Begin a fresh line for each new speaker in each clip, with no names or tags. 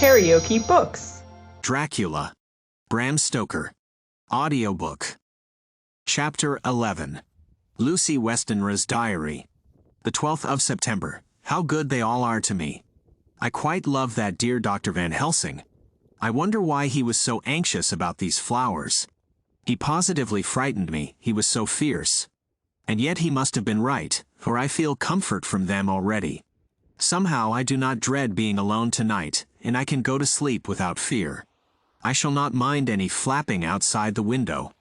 KaraokeBooks.
Dracula. Bram Stoker. Audiobook. Chapter 11. Lucy Westenra's Diary. The 12th of September. How good they all are to me. I quite love that dear Dr. Van Helsing. I wonder why he was so anxious about these flowers. He positively frightened me, he was so fierce. And yet he must have been right, for I feel comfort from them already. Somehow I do not dread being alone tonight, and I can go to sleep without fear. I shall not mind any flapping outside the window.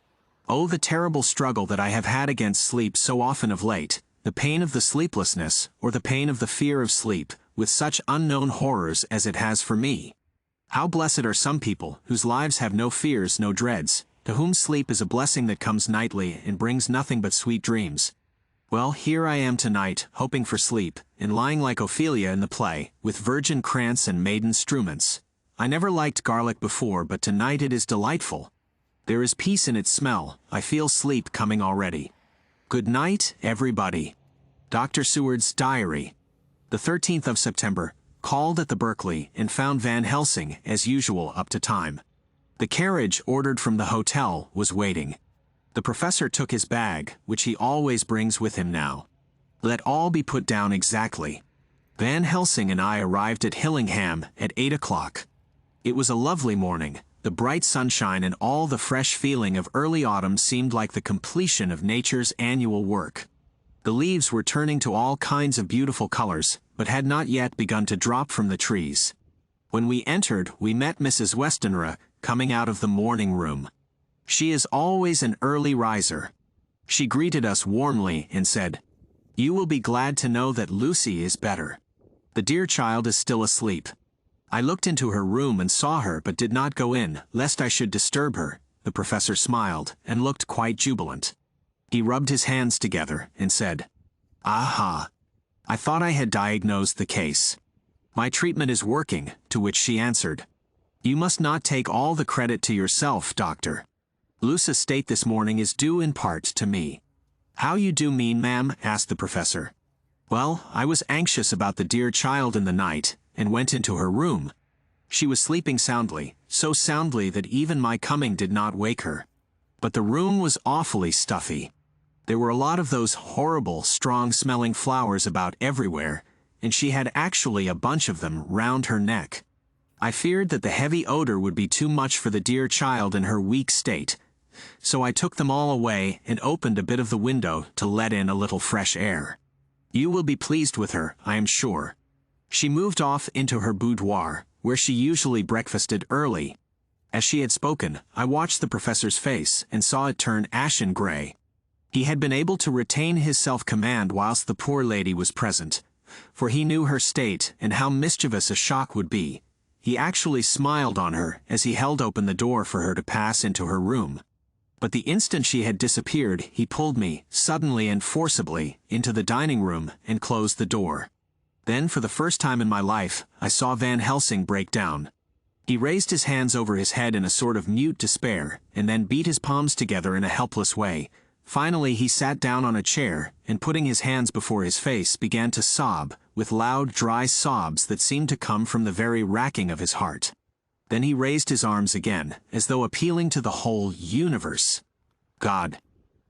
Oh, the terrible struggle that I have had against sleep so often of late, the pain of the sleeplessness, or the pain of the fear of sleep, with such unknown horrors as it has for me. How blessed are some people, whose lives have no fears, no dreads, to whom sleep is a blessing that comes nightly and brings nothing but sweet dreams. Well, here I am tonight, hoping for sleep, and lying like Ophelia in the play, with virgin krantz and maiden struments. I never liked garlic before, but tonight it is delightful. There is peace in its smell, I feel sleep coming already. Good night, everybody. Dr. Seward's Diary. The 13th of September, called at the Berkeley and found Van Helsing, as usual, up to time. The carriage, ordered from the hotel, was waiting. The professor took his bag, which he always brings with him now. Let all be put down exactly. Van Helsing and I arrived at Hillingham at 8 o'clock. It was a lovely morning. The bright sunshine and all the fresh feeling of early autumn seemed like the completion of nature's annual work. The leaves were turning to all kinds of beautiful colors, but had not yet begun to drop from the trees. When we entered, we met Mrs. Westenra coming out of the morning room. She is always an early riser. She greeted us warmly and said, "You will be glad to know that Lucy is better. The dear child is still asleep." I looked into her room and saw her, but did not go in, lest I should disturb her. The professor smiled and looked quite jubilant. He rubbed his hands together and said, "Aha! I thought I had diagnosed the case. My treatment is working," to which she answered, "You must not take all the credit to yourself, doctor. Lucy's state this morning is due in part to me." "How you do mean, ma'am?" asked the professor. "Well, I was anxious about the dear child in the night, and went into her room. She was sleeping soundly, so soundly that even my coming did not wake her. But the room was awfully stuffy. There were a lot of those horrible, strong-smelling flowers about everywhere, and she had actually a bunch of them round her neck. I feared that the heavy odor would be too much for the dear child in her weak state, so I took them all away and opened a bit of the window to let in a little fresh air. You will be pleased with her, I am sure." She moved off into her boudoir, where she usually breakfasted early. As she had spoken, I watched the professor's face and saw it turn ashen gray. He had been able to retain his self-command whilst the poor lady was present, for he knew her state and how mischievous a shock would be. He actually smiled on her as he held open the door for her to pass into her room. But the instant she had disappeared, he pulled me, suddenly and forcibly, into the dining room and closed the door. Then, for the first time in my life, I saw Van Helsing break down. He raised his hands over his head in a sort of mute despair, and then beat his palms together in a helpless way. Finally he sat down on a chair, and putting his hands before his face began to sob, with loud, dry sobs that seemed to come from the very racking of his heart. Then he raised his arms again, as though appealing to the whole universe. "God,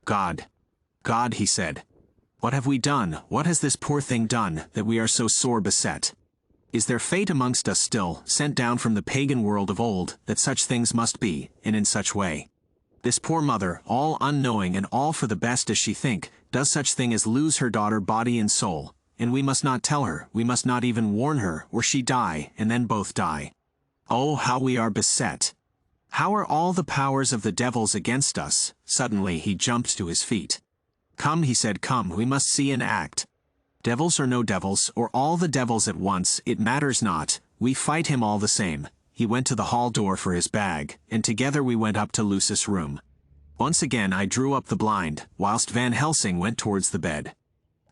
God, God," he said. "What have we done, what has this poor thing done, that we are so sore beset? Is there fate amongst us still, sent down from the pagan world of old, that such things must be, and in such way? This poor mother, all unknowing and all for the best as she think, does such thing as lose her daughter body and soul, and we must not tell her, we must not even warn her, or she die, and then both die. Oh, how we are beset! How are all the powers of the devils against us?" Suddenly he jumped to his feet. "Come," he said, "come, we must see and act. Devils or no devils, or all the devils at once, it matters not, we fight him all the same." He went to the hall door for his bag, and together we went up to Lucy's room. Once again I drew up the blind, whilst Van Helsing went towards the bed.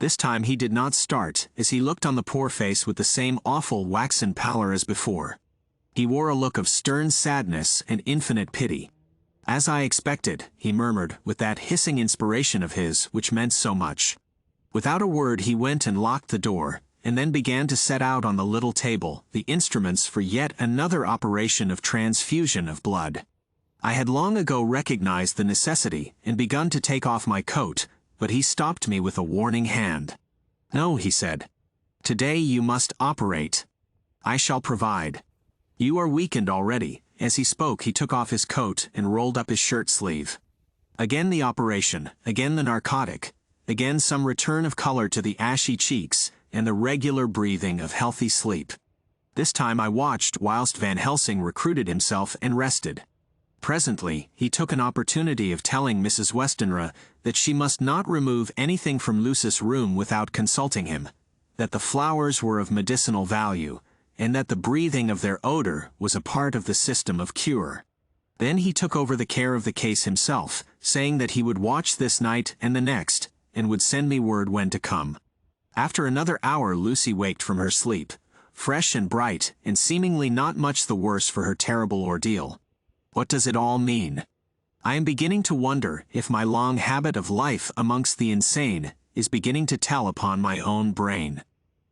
This time he did not start, as he looked on the poor face with the same awful waxen pallor as before. He wore a look of stern sadness and infinite pity. "As I expected," he murmured, with that hissing inspiration of his which meant so much. Without a word he went and locked the door, and then began to set out on the little table the instruments for yet another operation of transfusion of blood. I had long ago recognized the necessity and begun to take off my coat, but he stopped me with a warning hand. "No," he said. "Today you must operate. I shall provide. You are weakened already." As he spoke, he took off his coat and rolled up his shirt sleeve. Again the operation, again the narcotic, again some return of color to the ashy cheeks, and the regular breathing of healthy sleep. This time I watched whilst Van Helsing recruited himself and rested. Presently, he took an opportunity of telling Mrs. Westenra that she must not remove anything from Lucy's room without consulting him, that the flowers were of medicinal value, and that the breathing of their odor was a part of the system of cure. Then he took over the care of the case himself, saying that he would watch this night and the next, and would send me word when to come. After another hour Lucy waked from her sleep, fresh and bright, and seemingly not much the worse for her terrible ordeal. What does it all mean? I am beginning to wonder if my long habit of life amongst the insane is beginning to tell upon my own brain.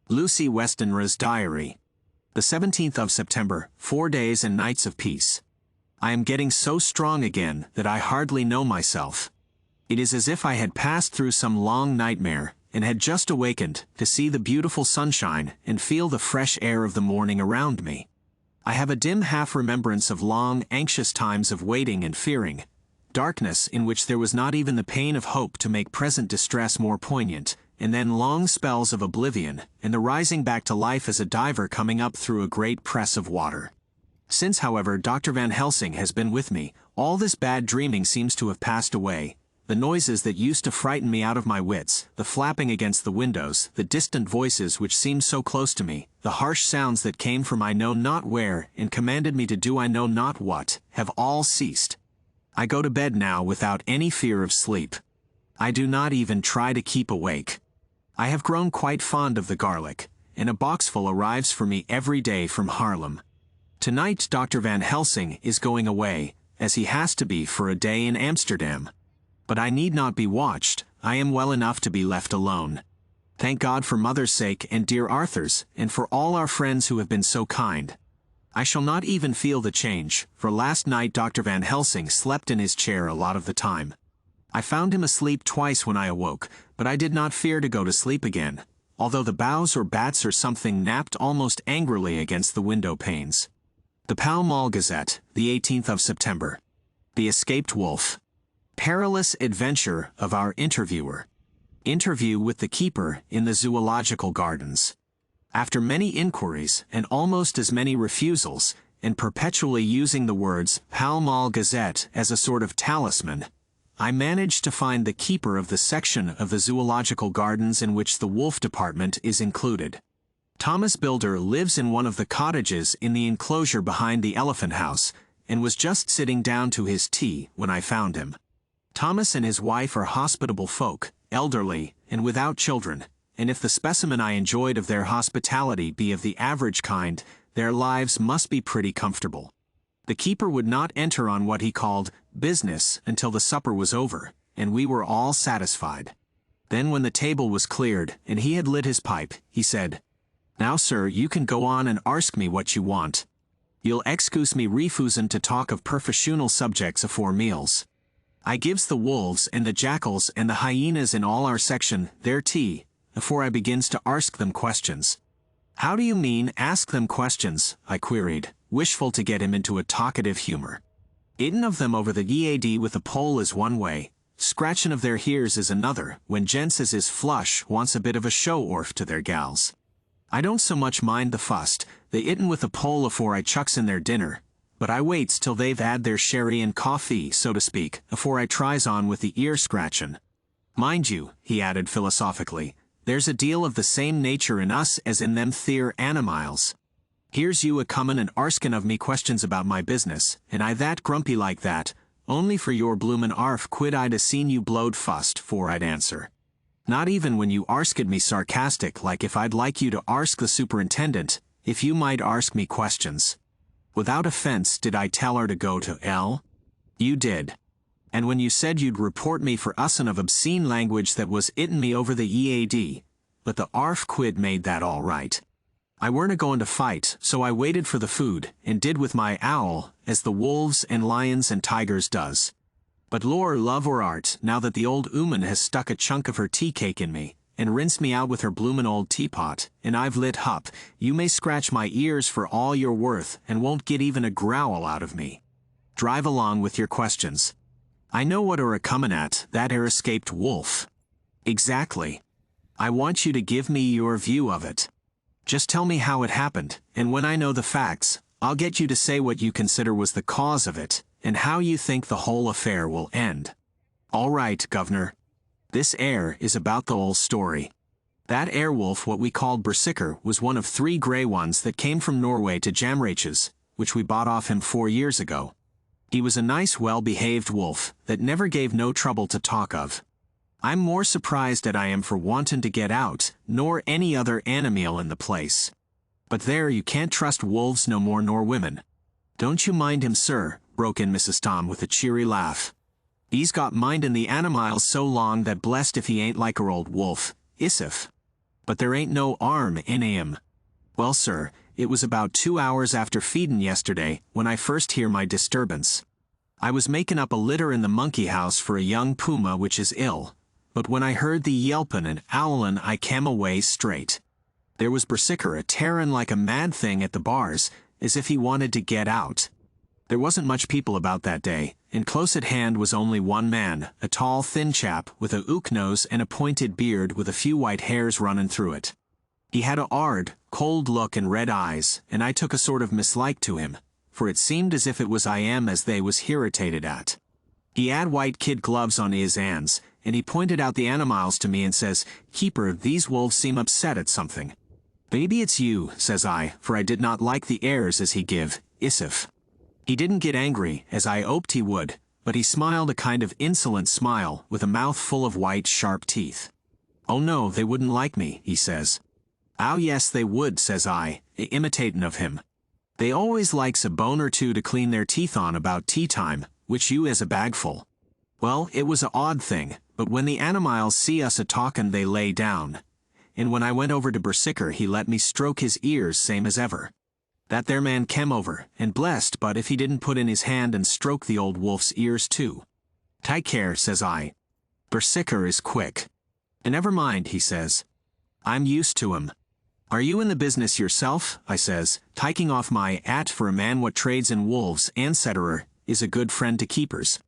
Lucy Westenra's diary. The 17th of September, 4 days and nights of peace. I am getting so strong again that I hardly know myself. It is as if I had passed through some long nightmare, and had just awakened to see the beautiful sunshine and feel the fresh air of the morning around me. I have a dim half-remembrance of long, anxious times of waiting and fearing, darkness in which there was not even the pain of hope to make present distress more poignant, and then long spells of oblivion, and the rising back to life as a diver coming up through a great press of water. Since, however, Dr. Van Helsing has been with me, all this bad dreaming seems to have passed away. The noises that used to frighten me out of my wits, the flapping against the windows, the distant voices which seemed so close to me, the harsh sounds that came from I know not where and commanded me to do I know not what, have all ceased. I go to bed now without any fear of sleep. I do not even try to keep awake. I have grown quite fond of the garlic, and a boxful arrives for me every day from Haarlem. Tonight Dr. Van Helsing is going away, as he has to be for a day in Amsterdam. But I need not be watched, I am well enough to be left alone. Thank God for Mother's sake and dear Arthur's, and for all our friends who have been so kind. I shall not even feel the change, for last night Dr. Van Helsing slept in his chair a lot of the time. I found him asleep twice when I awoke, but I did not fear to go to sleep again, although the boughs or bats or something napped almost angrily against the window panes. The Pall Mall Gazette, the 18th of September. The Escaped Wolf. Perilous adventure of our interviewer. Interview with the keeper in the zoological gardens. After many inquiries and almost as many refusals, and perpetually using the words Pall Mall Gazette as a sort of talisman, I managed to find the keeper of the section of the zoological gardens in which the wolf department is included. Thomas Bilder lives in one of the cottages in the enclosure behind the elephant house, and was just sitting down to his tea when I found him. Thomas and his wife are hospitable folk, elderly, and without children, and if the specimen I enjoyed of their hospitality be of the average kind, their lives must be pretty comfortable. The keeper would not enter on what he called business until the supper was over, and we were all satisfied. Then when the table was cleared, and he had lit his pipe, he said, "Now, sir, you can go on and arsk me what you want. You'll excuse me refusin' to talk of professional subjects afore meals. I gives the wolves and the jackals and the hyenas in all our section their tea, afore I begins to arsk them questions." "How do you mean, ask them questions?" I queried, wishful to get him into a talkative humor. "Eatin' of them over the EAD with a pole is one way, scratchin' of their hears is another, when gents as is flush wants a bit of a show-orf to their gals. I don't so much mind the fust, they eatin' with a pole afore I chucks in their dinner, but I waits till they've had their sherry and coffee, so to speak, afore I tries on with the ear-scratchin'. Mind you," he added philosophically, "there's a deal of the same nature in us as in them theer animiles. Here's you a-comin' and arskin' of me questions about my business, and I that grumpy like that, only for your bloomin' arf quid I'd a-seen you blowed fust, 'fore I'd answer. Not even when you arsked me sarcastic like if I'd like you to arsk the superintendent, if you might arsk me questions. Without offense, did I tell her to go to L? You did. And when you said you'd report me for ussin' of obscene language that was 'itten me over the EAD, but the arf quid made that all right. I weren't a-goin' to fight, so I waited for the food, and did with my owl, as the wolves and lions and tigers does. But lore, love or art, now that the old ooman has stuck a chunk of her tea cake in me, and rinsed me out with her bloomin' old teapot, and I've lit hup, you may scratch my ears for all you're worth, and won't get even a growl out of me. Drive along with your questions. I know what are a-comin' at, that escaped wolf. Exactly. I want you to give me your view of it. Just tell me how it happened, and when I know the facts, I'll get you to say what you consider was the cause of it, and how you think the whole affair will end. All right, governor. This is about the whole story. That wolf what we called Berserker was one of 3 grey ones that came from Norway to Jamraches, which we bought off him 4 years ago. He was a nice well-behaved wolf, that never gave no trouble to talk of. I'm more surprised at I am for wantin' to get out, nor any other animal in the place. But there you can't trust wolves no more nor women. Don't you mind him, sir, broke in Mrs. Tom with a cheery laugh. He's got mindin' the animals so long that blessed if he ain't like her old wolf, isif. But there ain't no arm in him. Well, sir, it was about 2 hours after feedin' yesterday, when I first hear my disturbance. I was makin' up a litter in the monkey house for a young puma which is ill. But when I heard the yelpin' and owlin' I came away straight. There was Berserker a-tearin' like a mad thing at the bars, as if he wanted to get out. There wasn't much people about that day, and close at hand was only one man, a tall, thin chap, with a hook nose and a pointed beard with a few white hairs runnin' through it. He had a hard, cold look and red eyes, and I took a sort of mislike to him, for it seemed as if it was I am as they was irritated at. He had white kid gloves on his hands, and he pointed out the animals to me and says, "Keeper, these wolves seem upset at something." "Maybe it's you," says I, for I did not like the airs as he give, isif. He didn't get angry, as I hoped he would, but he smiled a kind of insolent smile, with a mouth full of white, sharp teeth. "Oh no, they wouldn't like me," he says. "Oh yes, they would," says I, imitatin' of him. "They always likes a bone or two to clean their teeth on about tea time, which you is a bagful." Well, it was a odd thing, but when the animals see us a-talkin' they lay down. And when I went over to Berserker he let me stroke his ears same as ever. That there man kem over, and blessed but if he didn't put in his hand and stroke the old wolf's ears too. "Take care," says I. "Berserker is quick." "And never mind," he says. "I'm used to him." "Are you in the business yourself?" I says, taking off my hat for a man what trades in wolves, etc., is a good friend to keepers.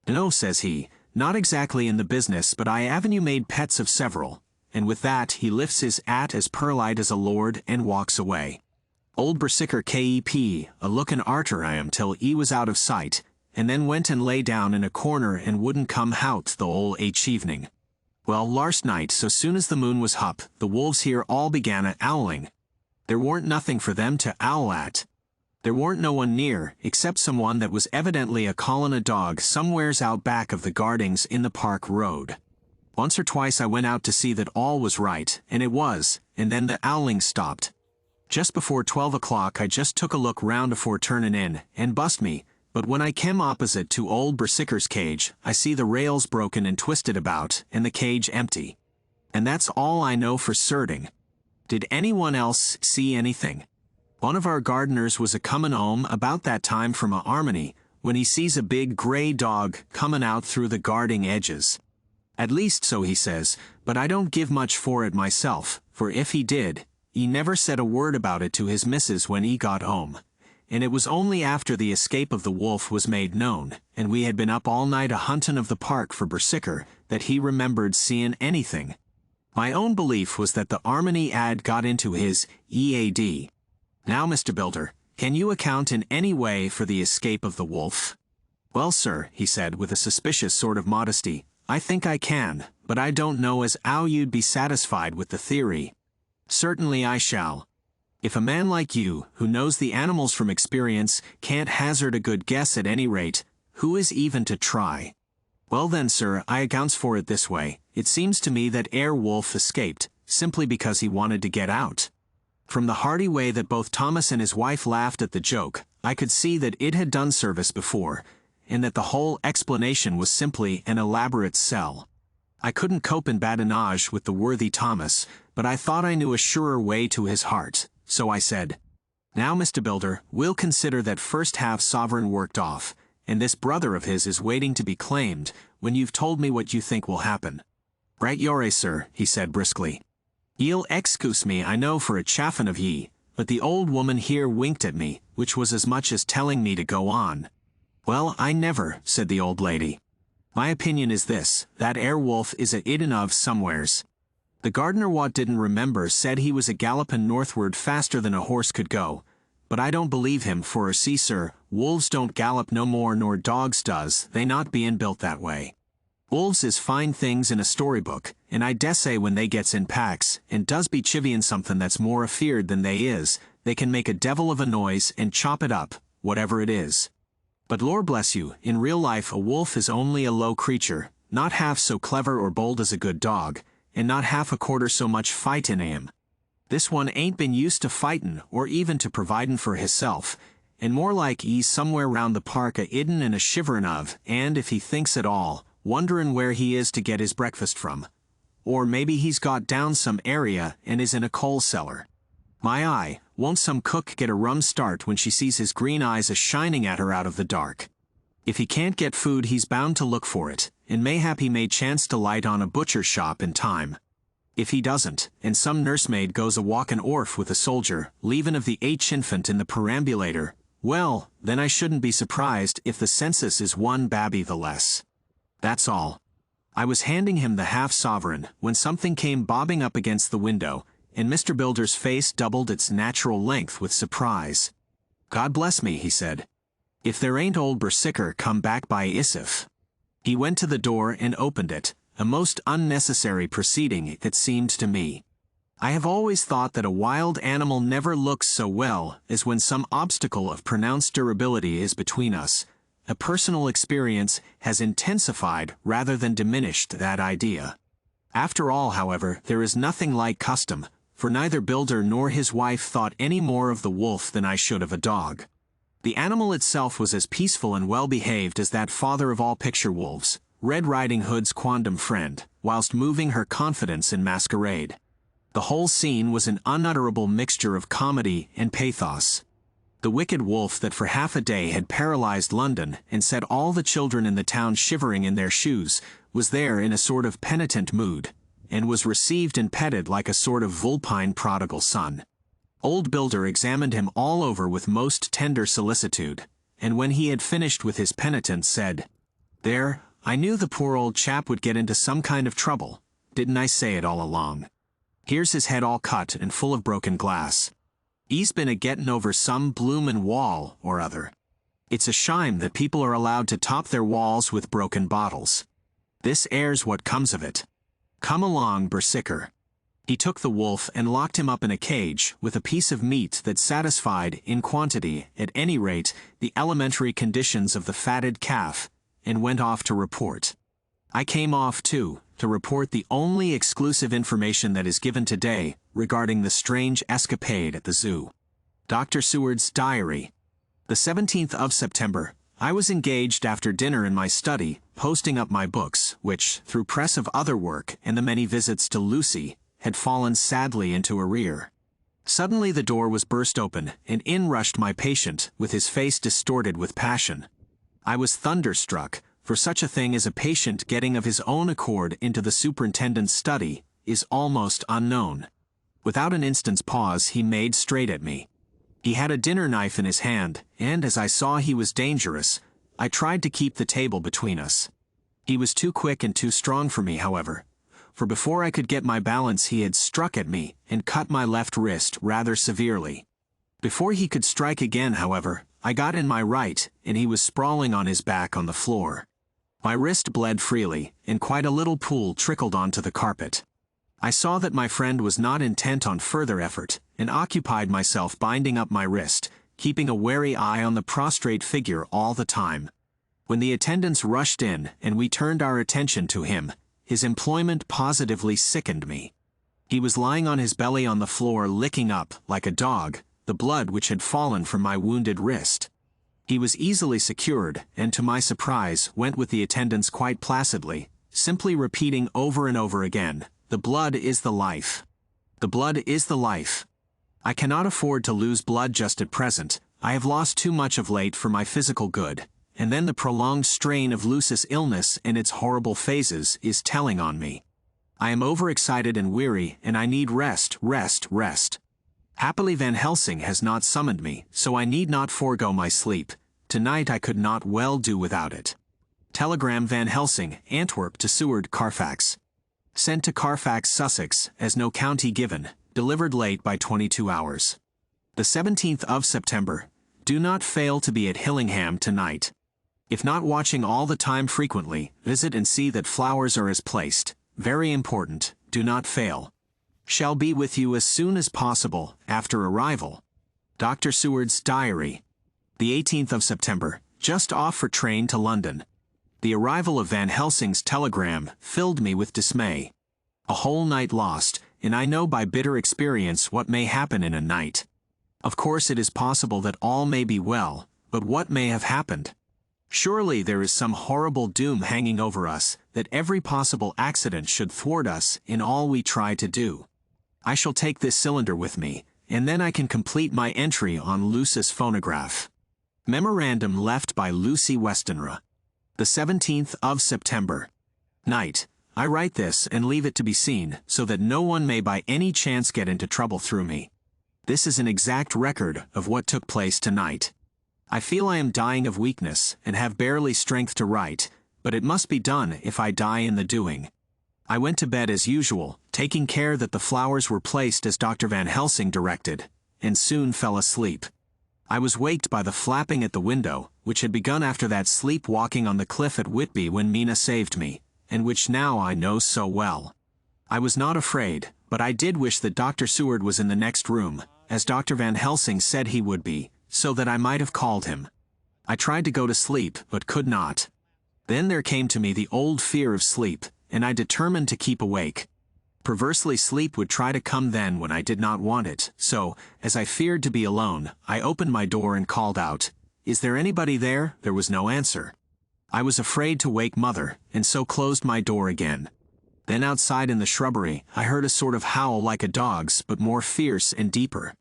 "No," says he, "not exactly in the business, but I avenue made pets of several," and with that he lifts his hat as perlite as a lord and walks away. Old Berserker kep, a lookin' arter I am till he was out of sight, and then went and lay down in a corner and wouldn't come hout the whole evening. Well, last night, so soon as the moon was hup, the wolves here all began a-owling. There warn't nothing for them to owl at. There warn't no one near, except someone that was evidently a-callin' a dog somewheres out back of the gardings in the park road. Once or twice I went out to see that all was right, and it was, and then the owling stopped. Just before 12 o'clock I just took a look round afore turnin' in, and bust me, but when I kem opposite to old Berserker's cage, I see the rails broken and twisted about, and the cage empty. And that's all I know for certain. Did anyone else see anything? One of our gardeners was a-comin' home about that time from a Armony, when he sees a big grey dog comin' out through the guarding edges. At least so he says, but I don't give much for it myself, for if he did, he never said a word about it to his missus when he got home. And it was only after the escape of the wolf was made known, and we had been up all night a-huntin' of the park for Berserker, that he remembered seein' anything. My own belief was that the Armony ad got into his EAD. Now, Mr. Builder, can you account in any way for the escape of the wolf? Well, sir, he said with a suspicious sort of modesty, I think I can, but I don't know as 'ow you'd be satisfied with the theory. Certainly I shall. If a man like you, who knows the animals from experience, can't hazard a good guess at any rate, who is even to try? Well then, sir, I accounts for it this way. It seems to me that wolf escaped, simply because he wanted to get out. From the hearty way that both Thomas and his wife laughed at the joke, I could see that it had done service before, and that the whole explanation was simply an elaborate sell. I couldn't cope in badinage with the worthy Thomas, but I thought I knew a surer way to his heart, so I said, "Now, Mr. Builder, we'll consider that first half sovereign worked off, and this brother of his is waiting to be claimed, when you've told me what you think will happen." "Right yore, sir," he said briskly. "Ye'll excuse me, I know, for a chaffin' of ye, but the old woman here winked at me, which was as much as telling me to go on." "Well, I never," said the old lady. "My opinion is this, that 'ere wolf is a idden of somewheres. The gardener what didn't remember said he was a gallopin' northward faster than a horse could go, but I don't believe him, for see, sir, wolves don't gallop no more nor dogs does, they not bein' built that way. Wolves is fine things in a storybook, and I dessay when they gets in packs, and does be chivvyin' something that's more afeard than they is, they can make a devil of a noise and chop it up, whatever it is. But lor bless you, in real life a wolf is only a low creature, not half so clever or bold as a good dog, and not half a quarter so much fight in him. This one ain't been used to fightin' or even to providin' for hisself, and more like he's somewhere round the park a idden and a shiverin' of, and if he thinks at all, wonderin' where he is to get his breakfast from. Or maybe he's got down some area and is in a coal cellar. My eye, won't some cook get a rum start when she sees his green eyes a-shining at her out of the dark? If he can't get food he's bound to look for it, and mayhap he may chance to light on a butcher's shop in time. If he doesn't, and some nursemaid goes a-walkin' orf with a soldier, leavin' of the infant in the perambulator, well, then I shouldn't be surprised if the census is one babby the less. That's all. I was handing him the half-sovereign when something came bobbing up against the window, and Mr. Builder's face doubled its natural length with surprise. "God bless me," he said. "If there ain't old Bersicker come back by Isif." He went to the door and opened it, a most unnecessary proceeding, it seemed to me. I have always thought that a wild animal never looks so well as when some obstacle of pronounced durability is between us. A personal experience has intensified rather than diminished that idea. After all, however, there is nothing like custom, for neither Builder nor his wife thought any more of the wolf than I should of a dog. The animal itself was as peaceful and well-behaved as that father of all picture wolves, Red Riding Hood's quondam friend, whilst moving her confidence in masquerade. The whole scene was an unutterable mixture of comedy and pathos. The wicked wolf that for half a day had paralyzed London and set all the children in the town shivering in their shoes, was there in a sort of penitent mood, and was received and petted like a sort of vulpine prodigal son. Old Builder examined him all over with most tender solicitude, and when he had finished with his penitence said, "There, I knew the poor old chap would get into some kind of trouble. Didn't I say it all along? Here's his head all cut and full of broken glass. He's been a-gettin' over some bloomin' wall or other. It's a shime that people are allowed to top their walls with broken bottles. This air's what comes of it. Come along, Bersicker." He took the wolf and locked him up in a cage with a piece of meat that satisfied, in quantity, at any rate, the elementary conditions of the fatted calf, and went off to report. I came off, too, to report the only exclusive information that is given today regarding the strange escapade at the zoo. Dr. Seward's diary. The 17th of September, I was engaged after dinner in my study, posting up my books, which, through press of other work and the many visits to Lucy, had fallen sadly into arrear. Suddenly the door was burst open, and in rushed my patient, with his face distorted with passion. I was thunderstruck, for such a thing as a patient getting of his own accord into the superintendent's study is almost unknown. Without an instant's pause he made straight at me. He had a dinner knife in his hand, and as I saw he was dangerous, I tried to keep the table between us. He was too quick and too strong for me, however, for before I could get my balance he had struck at me and cut my left wrist rather severely. Before he could strike again, however, I got in my right, and he was sprawling on his back on the floor. My wrist bled freely, and quite a little pool trickled onto the carpet. I saw that my friend was not intent on further effort, and occupied myself binding up my wrist, keeping a wary eye on the prostrate figure all the time. When the attendants rushed in, and we turned our attention to him, his employment positively sickened me. He was lying on his belly on the floor licking up, like a dog, the blood which had fallen from my wounded wrist. He was easily secured, and to my surprise went with the attendants quite placidly, simply repeating over and over again, "The blood is the life. The blood is the life." I cannot afford to lose blood just at present. I have lost too much of late for my physical good, and then the prolonged strain of Lucy's illness and its horrible phases is telling on me. I am overexcited and weary, and I need rest, rest, rest. Happily Van Helsing has not summoned me, so I need not forego my sleep. Tonight I could not well do without it. Telegram Van Helsing, Antwerp to Seward, Carfax. Sent to Carfax, Sussex, as no county given, delivered late by 22 hours. The 17th of September. Do not fail to be at Hillingham tonight. If not watching all the time frequently, visit and see that flowers are as placed. Very important, do not fail. Shall be with you as soon as possible, after arrival. Dr. Seward's diary. The 18th of September, just off for train to London. The arrival of Van Helsing's telegram filled me with dismay. A whole night lost, and I know by bitter experience what may happen in a night. Of course it is possible that all may be well, but what may have happened? Surely there is some horrible doom hanging over us, that every possible accident should thwart us in all we try to do. I shall take this cylinder with me, and then I can complete my entry on Lucy's phonograph. Memorandum left by Lucy Westenra. The 17th of September. Night. I write this and leave it to be seen, so that no one may by any chance get into trouble through me. This is an exact record of what took place tonight. I feel I am dying of weakness, and have barely strength to write, but it must be done if I die in the doing. I went to bed as usual, taking care that the flowers were placed as Dr. Van Helsing directed, and soon fell asleep. I was waked by the flapping at the window, which had begun after that sleepwalking on the cliff at Whitby when Mina saved me, and which now I know so well. I was not afraid, but I did wish that Dr. Seward was in the next room, as Dr. Van Helsing said he would be, so that I might have called him. I tried to go to sleep, but could not. Then there came to me the old fear of sleep, and I determined to keep awake. Perversely sleep would try to come then when I did not want it, so, as I feared to be alone, I opened my door and called out, "Is there anybody there?" There was no answer. I was afraid to wake Mother, and so closed my door again. Then outside in the shrubbery, I heard a sort of howl like a dog's, but more fierce and deeper.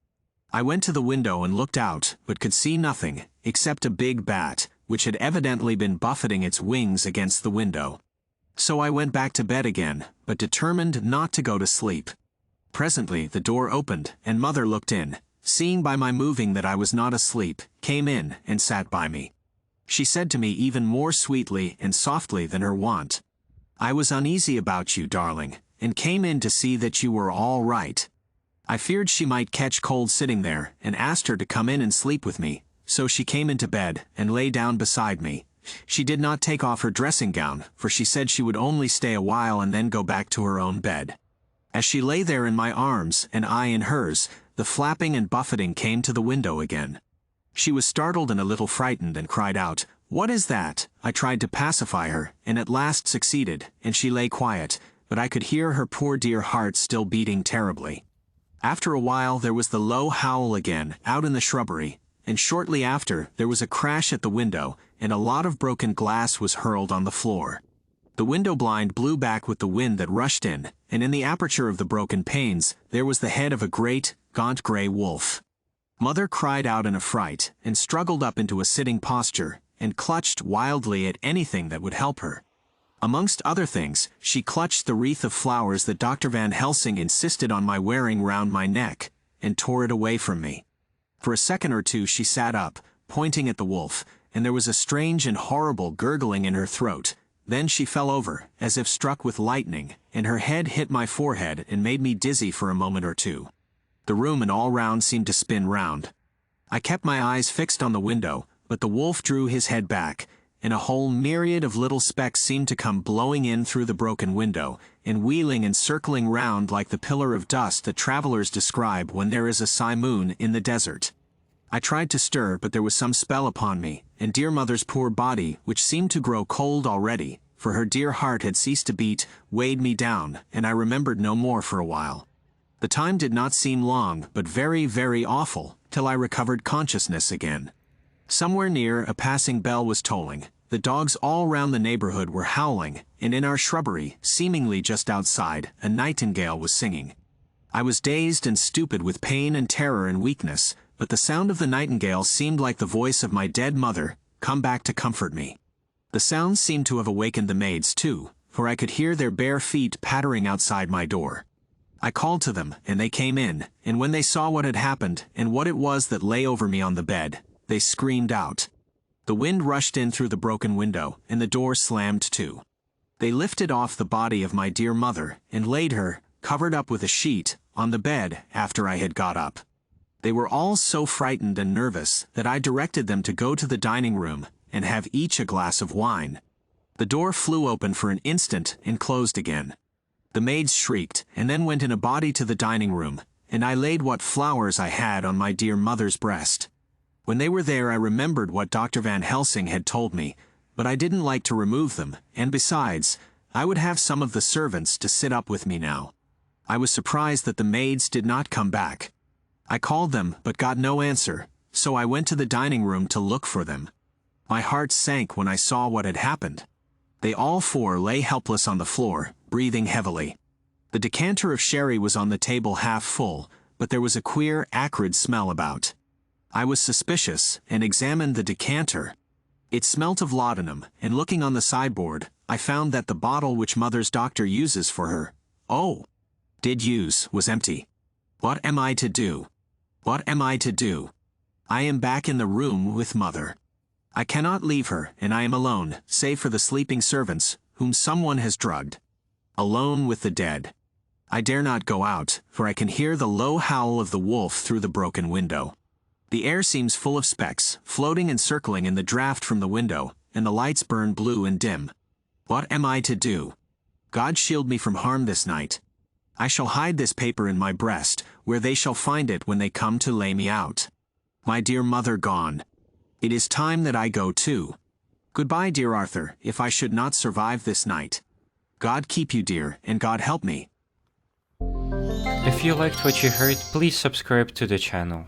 I went to the window and looked out, but could see nothing, except a big bat, which had evidently been buffeting its wings against the window. So I went back to bed again, but determined not to go to sleep. Presently the door opened, and Mother looked in, seeing by my moving that I was not asleep, came in and sat by me. She said to me even more sweetly and softly than her wont, "I was uneasy about you, darling, and came in to see that you were all right." I feared she might catch cold sitting there, and asked her to come in and sleep with me, so she came into bed and lay down beside me. She did not take off her dressing gown, for she said she would only stay a while and then go back to her own bed. As she lay there in my arms, and I in hers, the flapping and buffeting came to the window again. She was startled and a little frightened, and cried out, "What is that?" I tried to pacify her, and at last succeeded, and she lay quiet, but I could hear her poor dear heart still beating terribly. After a while there was the low howl again, out in the shrubbery, and shortly after there was a crash at the window, and a lot of broken glass was hurled on the floor. The window blind blew back with the wind that rushed in, and in the aperture of the broken panes there was the head of a great, gaunt grey wolf. Mother cried out in a fright, and struggled up into a sitting posture, and clutched wildly at anything that would help her. Amongst other things, she clutched the wreath of flowers that Dr. Van Helsing insisted on my wearing round my neck, and tore it away from me. For a second or two she sat up, pointing at the wolf, and there was a strange and horrible gurgling in her throat. Then she fell over, as if struck with lightning, and her head hit my forehead and made me dizzy for a moment or two. The room and all round seemed to spin round. I kept my eyes fixed on the window, but the wolf drew his head back, and a whole myriad of little specks seemed to come blowing in through the broken window, and wheeling and circling round like the pillar of dust that travelers describe when there is a simoon in the desert. I tried to stir, but there was some spell upon me, and dear Mother's poor body, which seemed to grow cold already, for her dear heart had ceased to beat, weighed me down, and I remembered no more for a while. The time did not seem long, but very, very awful, till I recovered consciousness again. Somewhere near, a passing bell was tolling. The dogs all round the neighborhood were howling, and in our shrubbery, seemingly just outside, a nightingale was singing. I was dazed and stupid with pain and terror and weakness, but the sound of the nightingale seemed like the voice of my dead mother, come back to comfort me. The sound seemed to have awakened the maids too, for I could hear their bare feet pattering outside my door. I called to them, and they came in, and when they saw what had happened, and what it was that lay over me on the bed, they screamed out. The wind rushed in through the broken window, and the door slammed to. They lifted off the body of my dear mother, and laid her, covered up with a sheet, on the bed after I had got up. They were all so frightened and nervous that I directed them to go to the dining room and have each a glass of wine. The door flew open for an instant and closed again. The maids shrieked and then went in a body to the dining room, and I laid what flowers I had on my dear mother's breast. When they were there I remembered what Dr. Van Helsing had told me, but I didn't like to remove them, and besides, I would have some of the servants to sit up with me now. I was surprised that the maids did not come back. I called them but got no answer, so I went to the dining room to look for them. My heart sank when I saw what had happened. They all four lay helpless on the floor, breathing heavily. The decanter of sherry was on the table half full, but there was a queer, acrid smell about. I was suspicious and examined the decanter. It smelt of laudanum, and looking on the sideboard, I found that the bottle which Mother's doctor uses for her, was empty. What am I to do? What am I to do? I am back in the room with Mother. I cannot leave her, and I am alone, save for the sleeping servants, whom someone has drugged. Alone with the dead. I dare not go out, for I can hear the low howl of the wolf through the broken window. The air seems full of specks, floating and circling in the draught from the window, and the lights burn blue and dim. What am I to do? God shield me from harm this night. I shall hide this paper in my breast, where they shall find it when they come to lay me out. My dear mother gone. It is time that I go too. Goodbye, dear Arthur, if I should not survive this night. God keep you, dear, and God help me.
If you liked what you heard, please subscribe to the channel.